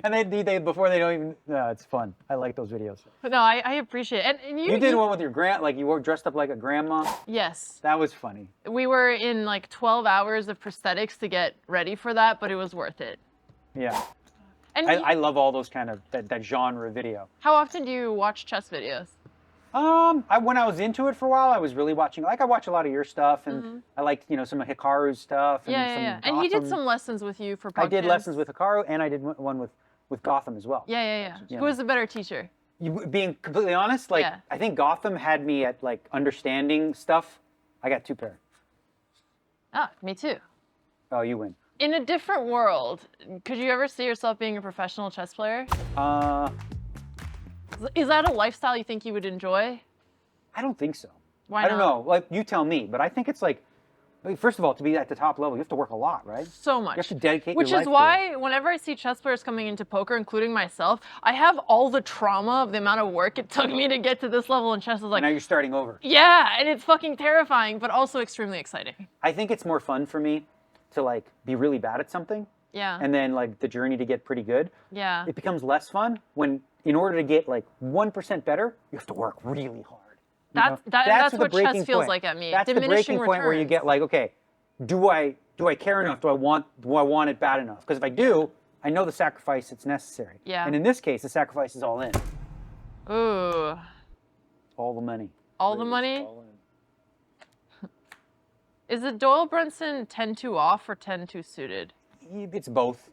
And they before they don't even, it's fun. I like those videos. No, I appreciate it. And You did one with your like you were dressed up like a grandma. Yes. That was funny. We were in like 12 hours of prosthetics to get ready for that, but it was worth it. Yeah. And I love all those kind of, that genre of video. how often do you watch chess videos? When I was into it for a while, I was really watching, I watch a lot of your stuff, and I liked, some of Hikaru's stuff. And Yeah. And he did some lessons with you for I did podcasts. lessons with Hikaru, and I did one with Gotham as well. Yeah. Yeah. Who was the better teacher? Being completely honest, like, Yeah. I think Gotham had me at, like, understanding stuff. I got 2 pair. Ah, me too. Oh, you win. In a different world, could you ever see yourself being a professional chess player? Is that a lifestyle you think you would enjoy? I don't think so. Why I don't not? know. Like, you tell me, but I think it's like, first of all, to be at the top level, you have to work a lot, right? So much. You have to dedicate Which your life is to why whenever I see chess players coming into poker, including myself, I have all the trauma of the amount of work it took me to get to this level in chess. Is like, now you're starting over. yeah, and it's fucking terrifying, but also extremely exciting. I think it's more fun for me to like be really bad at something, Yeah. and then like the journey to get pretty good. Yeah. It becomes less fun when, in order to get like 1% better, you have to work really hard. You know? That's the what chess breaking feels point. like at me. That's the Diminishing breaking point where you returns. get like, okay, do I care enough? Do I want it bad enough? Because if I do, I know the sacrifice that's necessary. Yeah. And in this case, the sacrifice is all in. Ooh. All the money. All the money? All in. Is it Doyle Brunson 10-2 off or 10-2 suited? It's both.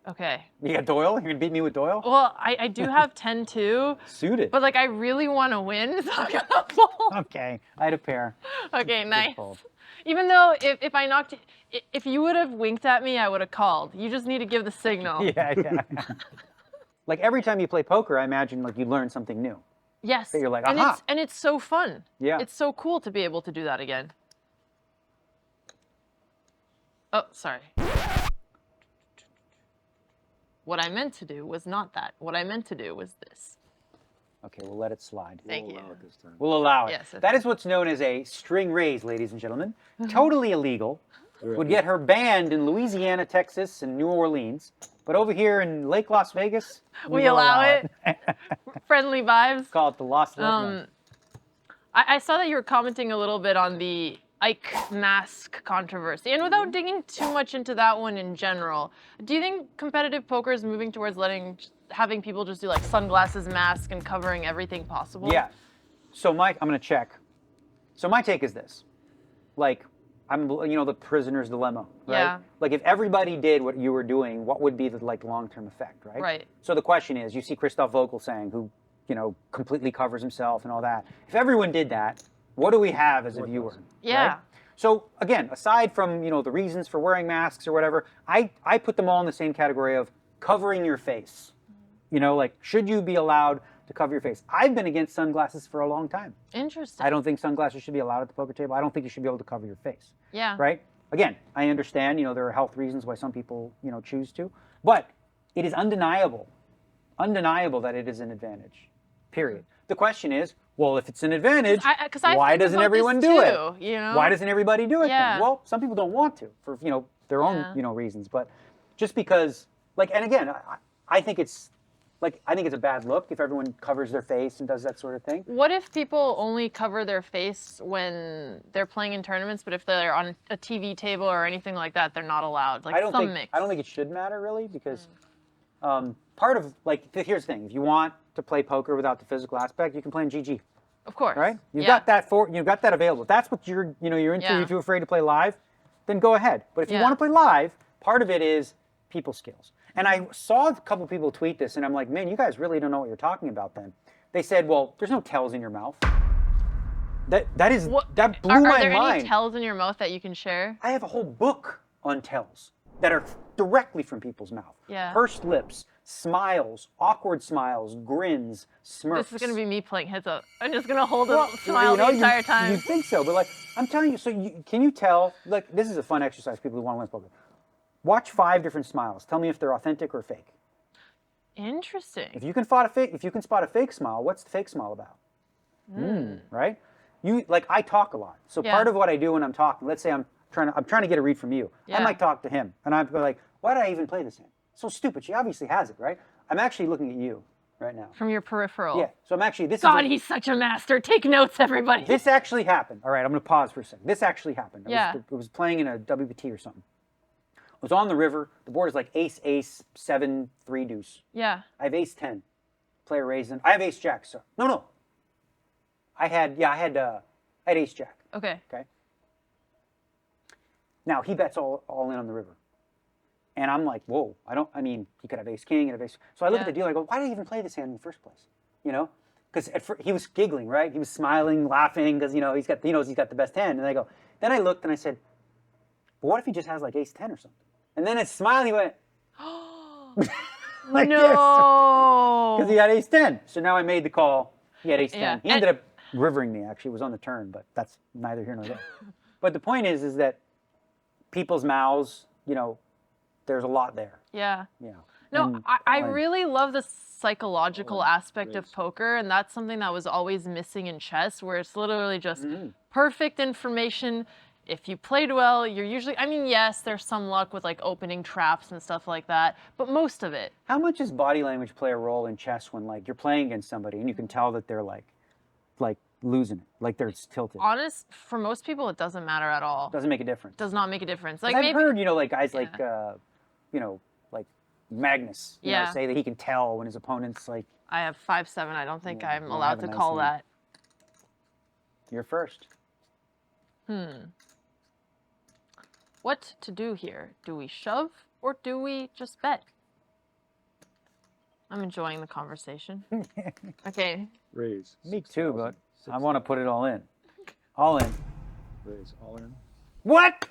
Okay. You got Doyle? You're gonna beat me with Doyle? Well, I do have 10-2, Suited. but like I really want to win, so I'm gonna fold. Okay, I had a pair. Okay, nice. fold. Even though if I knocked, if you would have winked at me, I would have called. You just need to give the signal. Yeah. Like every time you play poker, I imagine like you learn something new. Yes. That you're like, and aha. it's so fun. Yeah. It's so cool to be able to do that again. Oh, sorry. What I meant to do was not that. What I meant to do was this. Okay, we'll let it slide. Thank We'll you. allow it this time. We'll allow it. Yes, I That think- is what's known as a string raise, ladies and gentlemen. Totally illegal. Would get her banned in Louisiana, Texas, and New Orleans. But over here in Lake Las Vegas, We will allow it. Friendly vibes. Call it the Lost Love. I saw that you were commenting a little bit on the Ike Mask controversy. And without digging too much into that one in general, do you think competitive poker is moving towards having people just do like sunglasses, mask, and covering everything possible? Yeah. So I'm gonna check. So my take is this. Like, the prisoner's dilemma, right? Yeah. Like if everybody did what you were doing, what would be the like long-term effect, right? Right. So the question is, you see Christoph Vogel saying, who, completely covers himself and all that. If everyone did that, what do we have as a viewer? Yeah. Right? So again, aside from, the reasons for wearing masks or whatever, I put them all in the same category of covering your face. Should you be allowed to cover your face? I've been against sunglasses for a long time. Interesting. I don't think sunglasses should be allowed at the poker table. I don't think you should be able to cover your face. Yeah. Right? Again, I understand, there are health reasons why some people, choose to, but it is undeniable that it is an advantage. Period. The question is, well, if it's an advantage, 'Cause I why think doesn't about everyone this do too, it? Why doesn't everybody do it Yeah. then? Well, some people don't want to for, their own, Yeah. reasons, but just because, and again, I think it's like, I think it's a bad look if everyone covers their face and does that sort of thing. What if people only cover their face when they're playing in tournaments, but if they're on a TV table or anything like that, they're not allowed? Like I don't mix. think it should matter really because part of like here's the thing: if you want to play poker without the physical aspect, you can play in GG. Of course. Right? You've got that available. If that's what you're into, you're too afraid to play live, then go ahead. But if you want to play live, part of it is people skills. And I saw a couple people tweet this, and I'm like, man, you guys really don't know what you're talking about then. They said, well, there's no tells in your mouth. That blew my mind. Are there any tells in your mouth that you can share? I have a whole book on tells that are directly from people's mouth. Yeah. Pursed lips, smiles, awkward smiles, grins, smirks. This is going to be me playing heads up. I'm just going to hold a smile the entire time. You think so, but like, I'm telling you, can you tell, like, this is a fun exercise, people who want to win poker. Watch 5 different smiles. Tell me if they're authentic or fake. Interesting. If you can spot a fake smile, what's the fake smile about? Right? I talk a lot. So part of what I do when I'm talking, let's say I'm trying to get a read from you. I might talk to him, and I'm like, why did I even play this hand? So stupid. She obviously has it, right? I'm actually looking at you right now. From your peripheral. Yeah. So I'm actually he's such a master. Take notes, everybody. This actually happened. All right, I'm going to pause for a second. This actually happened. Yeah. It was playing in a WPT or something. I was on the river. The board is like ace, ace, 7, 3 deuce. Yeah. I have ace 10. Player raising. I have ace jack. So no. I had ace jack. Okay. Okay. Now he bets all in on the river, and I'm like, whoa. He could have ace king and have ace. So I look at the deal. I go, why did I even play this hand in the first place? You know, because he was giggling, right? He was smiling, laughing because he's got the best hand. And I go. Then I looked and I said, but what if he just has like ace 10 or something? And then it smiled. He went. Like no. Because he had ace 10. So now I made the call. He had ace 10. Yeah. He ended up rivering me, actually. It was on the turn, but that's neither here nor there. But the point is that people's mouths, there's a lot there. Yeah. Yeah. No, I really love the psychological aspect of poker, and that's something that was always missing in chess, where it's literally just perfect information. If you played well, you're usually, yes, there's some luck with like opening traps and stuff like that, but most of it. How much does body language play a role in chess when like you're playing against somebody and you can tell that they're like losing it, like they're tilted? For most people, it doesn't matter at all. Doesn't make a difference. Does not make a difference. Like I've heard, like guys like, like Magnus, say that he can tell when his opponent's like. I have 5-7. I don't think I'm allowed to call that. You're first. What to do here? Do we shove or do we just bet? I'm enjoying the conversation. Okay. Raise. Me too, but I want to put it all in. All in. Raise all in. What?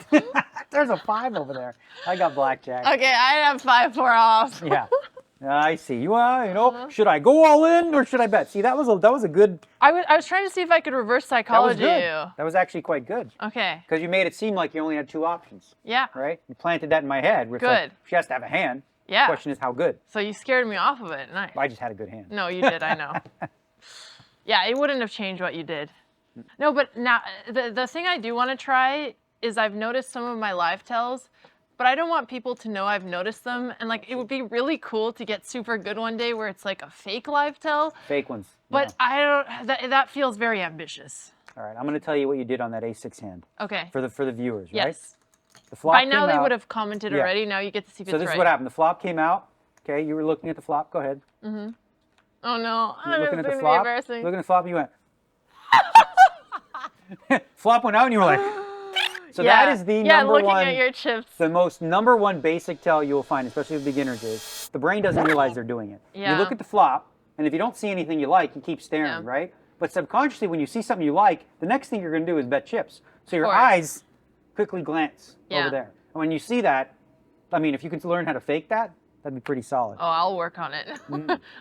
There's a 5 over there. I got blackjack. Okay, I have 5-4 off. Yeah. I see. Should I go all in or should I bet? See, that was a good. I was trying to see if I could reverse psychology you. That was actually quite good. Okay. Because you made it seem like you only had 2 options. Yeah. Right? You planted that in my head. Good. Like, she has to have a hand. Yeah. The question is how good. So you scared me off of it. Nice. I just had a good hand. No, you did. I know. Yeah, it wouldn't have changed what you did. No, but now the thing I do want to try is I've noticed some of my live tells, but I don't want people to know I've noticed them. And like, it would be really cool to get super good one day where it's like a fake live tell. Fake ones. But I don't. That feels very ambitious. All right, I'm going to tell you what you did on that A6 hand. Okay. For the viewers, right? Yes. The flop By now came they out. would have commented already. Now you get to see if it's right. So this is what happened. The flop came out. Okay, you were looking at the flop. Go ahead. Mm-hmm. Oh no! You were looking at the It's flop. gonna be embarrassing. Looking at the flop, and you went. Flop went out, and you were like. So that is the number looking one. At your chips. The most number one basic tell you will find, especially with beginners, is the brain doesn't realize they're doing it. Yeah. You look at the flop, and if you don't see anything you like, you keep staring, right? But subconsciously, when you see something you like, the next thing you're going to do is bet chips. So your eyes quickly glance over there. And when you see that, if you can learn how to fake that, that'd be pretty solid. Oh, I'll work on it.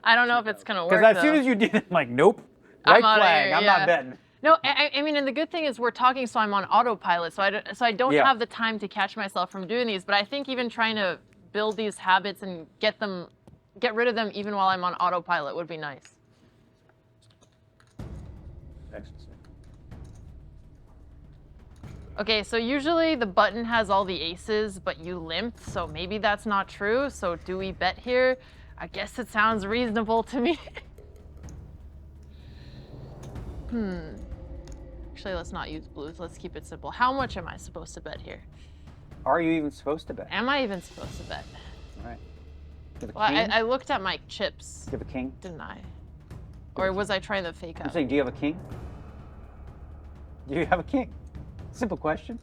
I don't know if it's going to work. Because as soon as you did it, I'm like, nope. White flag. I'm not betting. No, and the good thing is we're talking, so I'm on autopilot, so I don't have the time to catch myself from doing these. But I think even trying to build these habits and get rid of them even while I'm on autopilot would be nice. Okay, so usually the button has all the aces, but you limped, so maybe that's not true. So do we bet here? I guess it sounds reasonable to me. Actually, let's not use blues. Let's keep it simple. How much am I supposed to bet here? Are you even supposed to bet? Am I even supposed to bet? All right. Do you have a Well, king? I looked at my chips, Do you have a king? didn't I? Or was I trying to fake I'm out? saying, do you have a king? Do you have a king? Simple question.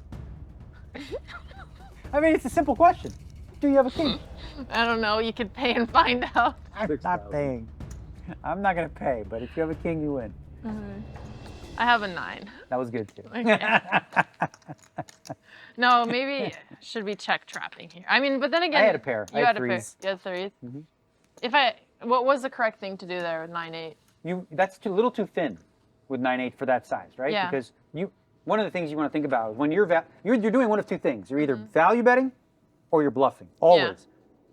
I mean, it's a simple question. Do you have a king? I don't know. You could pay and find out. I'm not paying. I'm not going to pay, but if you have a king, you win. I have a 9. That was good, too. Okay. No, maybe should we check trapping here? I mean, but then again, I had a pair. You I had had a pair. threes. You had 3s. What was the correct thing to do there with 9-8? That's a little too thin with 9-8 for that size, right? Yeah. Because one of the things you want to think about is when you're doing one of two things. You're either value betting or you're bluffing. Always. Yeah.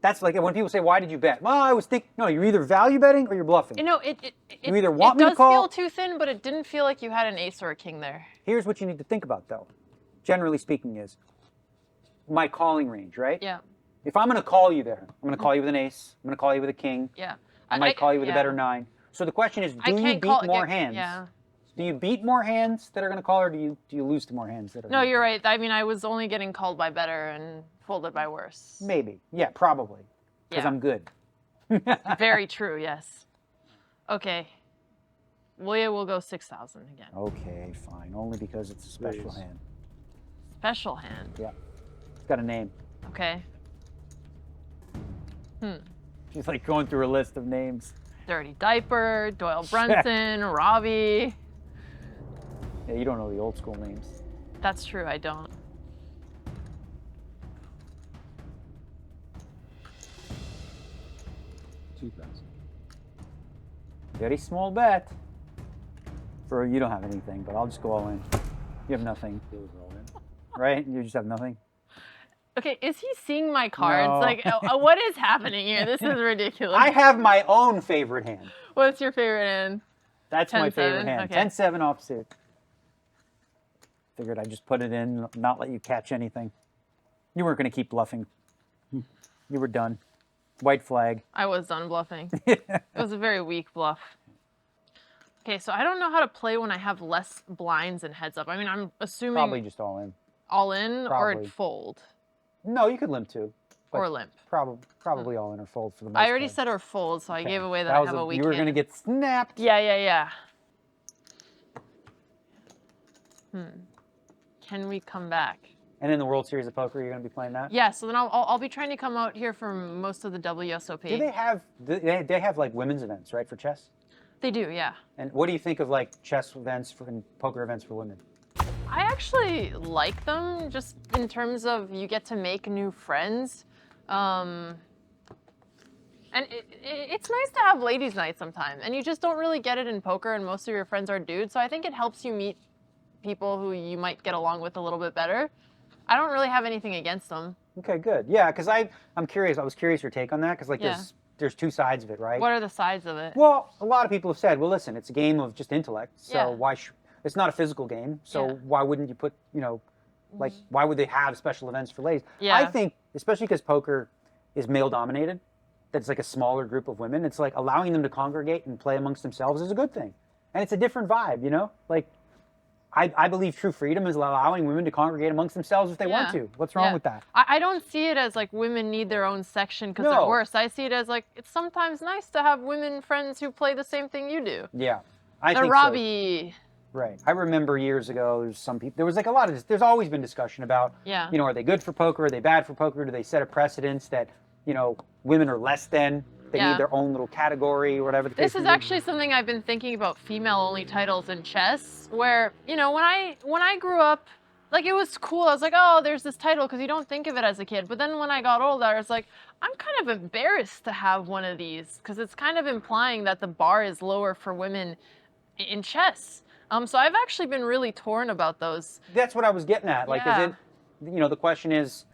That's like when people say, "Why did you bet?" Well, I was thinking, no, you're either value betting or you're bluffing. You know, You either want me to does call- feel too thin, but it didn't feel like you had an ace or a king there. Here's what you need to think about, though. Generally speaking, is my calling range, right? Yeah. If I'm going to call you there, I'm going to call you with an ace. I'm going to call you with a king. Yeah. I might call you with a yeah. better 9. So the question is, I do you can't beat call- more yeah, hands? yeah. Do you beat more hands that are going to call, or do you lose to more hands that are? No, you're right. I mean, I was only getting called by better and folded by worse. Maybe. Yeah, probably. Because Yeah. I'm good. Very true. Yes. Okay. We'll go 6,000 again. Okay, fine. Only because it's a special Please. hand. Special hand. Yeah. It's got a name. Okay. She's like going through a list of names. Dirty Diaper, Doyle Brunson, Robbie. Yeah, you don't know the old school names. That's true. I don't. $2,000. Very small bet. You don't have anything, but I'll just go all in. You have nothing, Goes all in. right? You just have nothing. Okay, is he seeing my cards? No. Like, what is happening here? This is ridiculous. I have my own favorite hand. What's your favorite hand? That's my 10-7? favorite hand. Okay. 10-7 offsuit. Figured I'd just put it in, not let you catch anything. You weren't going to keep bluffing. You were done. White flag. I was done bluffing. It was a very weak bluff. Okay, so I don't know how to play when I have less blinds and heads up. I mean, I'm assuming Probably just all in. all in or Probably. fold No, you could limp too. but or limp. Probably all in or fold for the most I already part. said or fold, so I Okay. gave away that I was have a weak You were hand. going to get snapped. Yeah. Can we come back? And in the World Series of Poker, you're going to be playing that? Yeah, so then I'll be trying to come out here for most of the WSOP. Do they have like women's events, right, for chess? They do, yeah. And what do you think of like chess events and poker events for women? I actually like them just in terms of you get to make new friends. And it's nice to have ladies' night sometimes. And you just don't really get it in poker, and most of your friends are dudes. So I think it helps you meet people who you might get along with a little bit better. I don't really have anything against them. Okay, good. Yeah, because I'm curious. I was curious your take on that because like Yeah. there's two sides of it, right? What are the sides of it? Well, a lot of people have said, well, listen, it's a game of just intellect, so Yeah. it's not a physical game, so Yeah. why wouldn't you put, like, why would they have special events for ladies? Yeah. I think, especially because poker is male dominated, that's like a smaller group of women, it's like allowing them to congregate and play amongst themselves is a good thing. And it's a different vibe, Like, I believe true freedom is allowing women to congregate amongst themselves if they want Yeah. to. What's wrong Yeah. with that? I don't see it as like women need their own section because No. they're worse. I see it as like it's sometimes nice to have women friends who play the same thing you do. Yeah. I The think so. Robbie. Right. I remember years ago, there was like a lot of, there's always been discussion about, Yeah. are they good for poker? Are they bad for poker? Do they set a precedence that, women are less than? They Yeah. need their own little category or whatever the case This is may be? actually something I've been thinking about female-only titles in chess, where, when I grew up, like, it was cool. I was like, oh, there's this title, because you don't think of it as a kid. But then when I got older, I was like, I'm kind of embarrassed to have one of these, because it's kind of implying that the bar is lower for women in chess. So I've actually been really torn about those. That's what I was getting at. Like, Yeah. is it, the question is,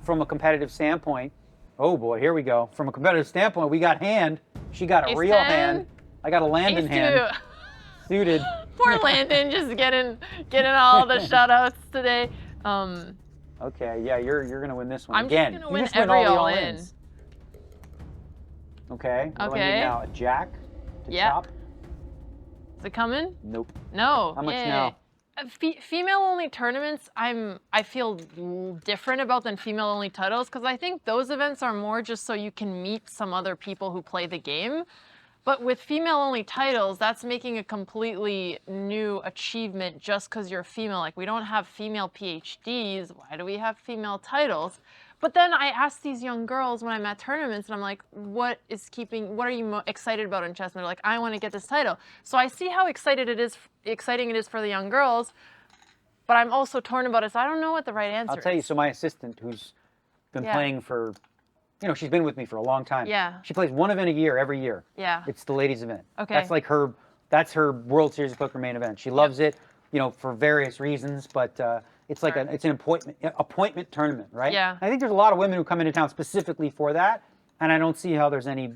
from a competitive standpoint, oh boy, here we go. From a competitive standpoint, we got hand. She got a Ace real 10. hand. I got a Landon Ace hand. two. Suited. Poor Landon, just getting all the shutouts today. Okay, yeah, you're gonna win this one I'm again. just gonna You win just win every all the all-in. all-ins. Okay. What do I need Okay. now? A jack to Yep. chop? Is it coming? Nope. No. How much Yay. now? Female-only tournaments, I feel different about than female-only titles because I think those events are more just so you can meet some other people who play the game. But with female-only titles, that's making a completely new achievement just because you're female. Like, we don't have female PhDs. Why do we have female titles? But then I ask these young girls when I'm at tournaments, and I'm like, what are you excited about in chess? And they're like, I want to get this title. So I see how exciting it is for the young girls, but I'm also torn about it, so I don't know what the right answer is. I'll tell you, so my assistant, who's been playing for, she's been with me for a long time. Yeah. She plays one event a year, every year. Yeah. It's the ladies' event. Okay. That's like that's her World Series of Poker main event. She loves it, for various reasons, but it's like it's an appointment tournament, right? Yeah. I think there's a lot of women who come into town specifically for that, and I don't see how there's any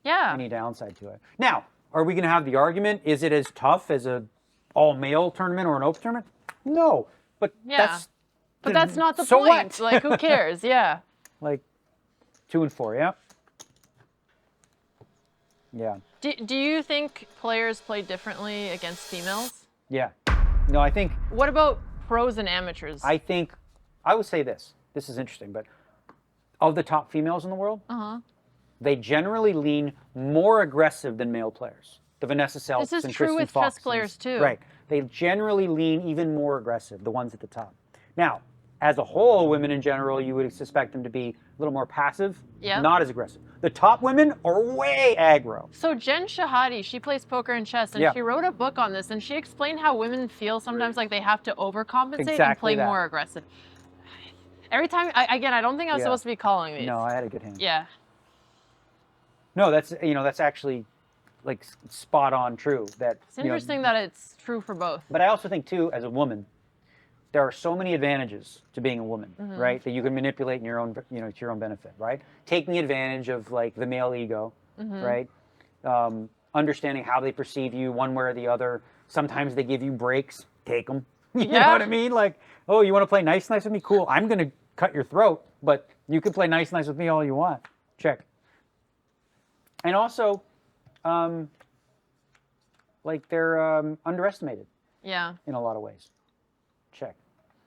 any downside to it. Now, are we going to have the argument? Is it as tough as a all-male tournament or an open tournament? No, but that's not the so point. What? Like, who cares? Yeah. Like 2 and 4, yeah. Yeah. Do you think players play differently against females? Yeah. No, I think. What about pros and amateurs? I would say this. This is interesting, but of the top females in the world, they generally lean more aggressive than male players. The Vanessa Selks This is and true Kristen with Fox chess players too. Right. They generally lean even more aggressive, the ones at the top. Now, as a whole, women in general, you would suspect them to be a little more passive, not as aggressive. The top women are way aggro. So Jen Shahadi, she plays poker and chess, and she wrote a book on this, and she explained how women feel sometimes like they have to overcompensate and play more aggressive. Every time, I don't think I was supposed to be calling these. No, I had a good hand. Yeah. No, that's actually like spot on true. It's interesting that it's true for both. But I also think too, as a woman, there are so many advantages to being a woman, right? That you can manipulate in your own, to your own benefit, right? Taking advantage of like the male ego, right? Understanding how they perceive you one way or the other. Sometimes they give you breaks, take them. You know what I mean? Like, oh, you want to play nice with me? Cool. I'm going to cut your throat, but you can play nice with me all you want. Check. And also, like they're underestimated. Yeah. In a lot of ways. Check.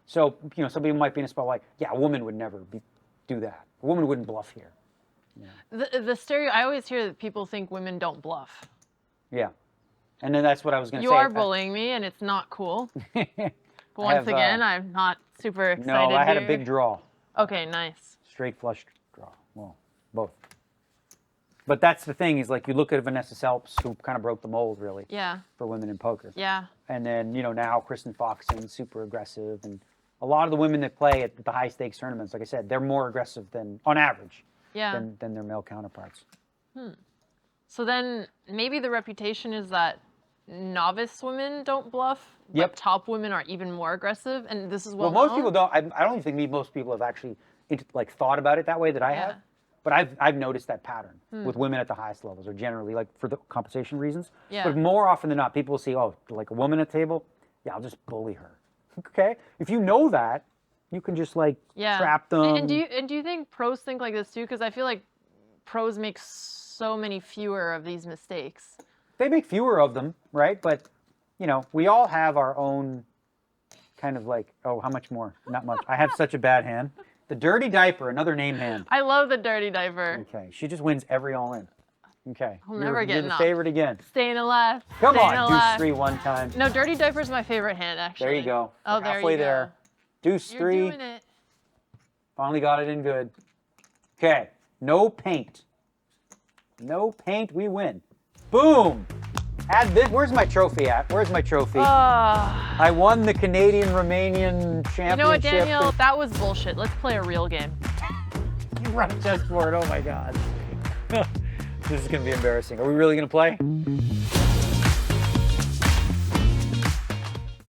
So, some people might be in a spot like, yeah, a woman would never do that. A woman wouldn't bluff here. Yeah. I always hear that people think women don't bluff. Yeah. And then that's what I was going to say. You are bullying me, and it's not cool. Once again, I'm not super excited. No, I had a big draw. Okay, nice. Straight flush draw. Well, both. But that's the thing is like you look at Vanessa Selks, who kind of broke the mold really. Yeah. For women in poker. Yeah. And then now Kristen Fox is super aggressive, and a lot of the women that play at the high stakes tournaments, like I said, they're more aggressive than on average. Yeah. Than their male counterparts. So then maybe the reputation is that novice women don't bluff, but top women are even more aggressive, and this is well most people don't. I don't even think most people have actually thought about it that way that I have. But I've noticed that pattern with women at the highest levels, or generally like for the compensation reasons. Yeah. But more often than not, people will see, oh, like a woman at the table, yeah, I'll just bully her. Okay, if you know that, you can just like trap them. And do you think pros think like this too? Because I feel like pros make so many fewer of these mistakes. They make fewer of them, right? But we all have our own kind of like, oh, how much more? Not much. I have such a bad hand. The Dirty Diaper, another name hand. I love the Dirty Diaper. Okay, she just wins every all-in. Okay, I'll never get you're the enough. favorite again. Staying alive. Come Staying on, alive. Deuce 3 one time. No, Dirty Diaper's my favorite hand, actually. There you go. Oh, We're there halfway you go. there. Deuce You're 3. doing it. Finally got it in good. Okay, no paint. No paint, we win. Boom! Add this. Where's my trophy at? Where's my trophy? I won the Canadian-Romanian championship. You know what, Daniel? That was bullshit. Let's play a real game. You run a chessboard. Oh my God. This is going to be embarrassing. Are we really going to play?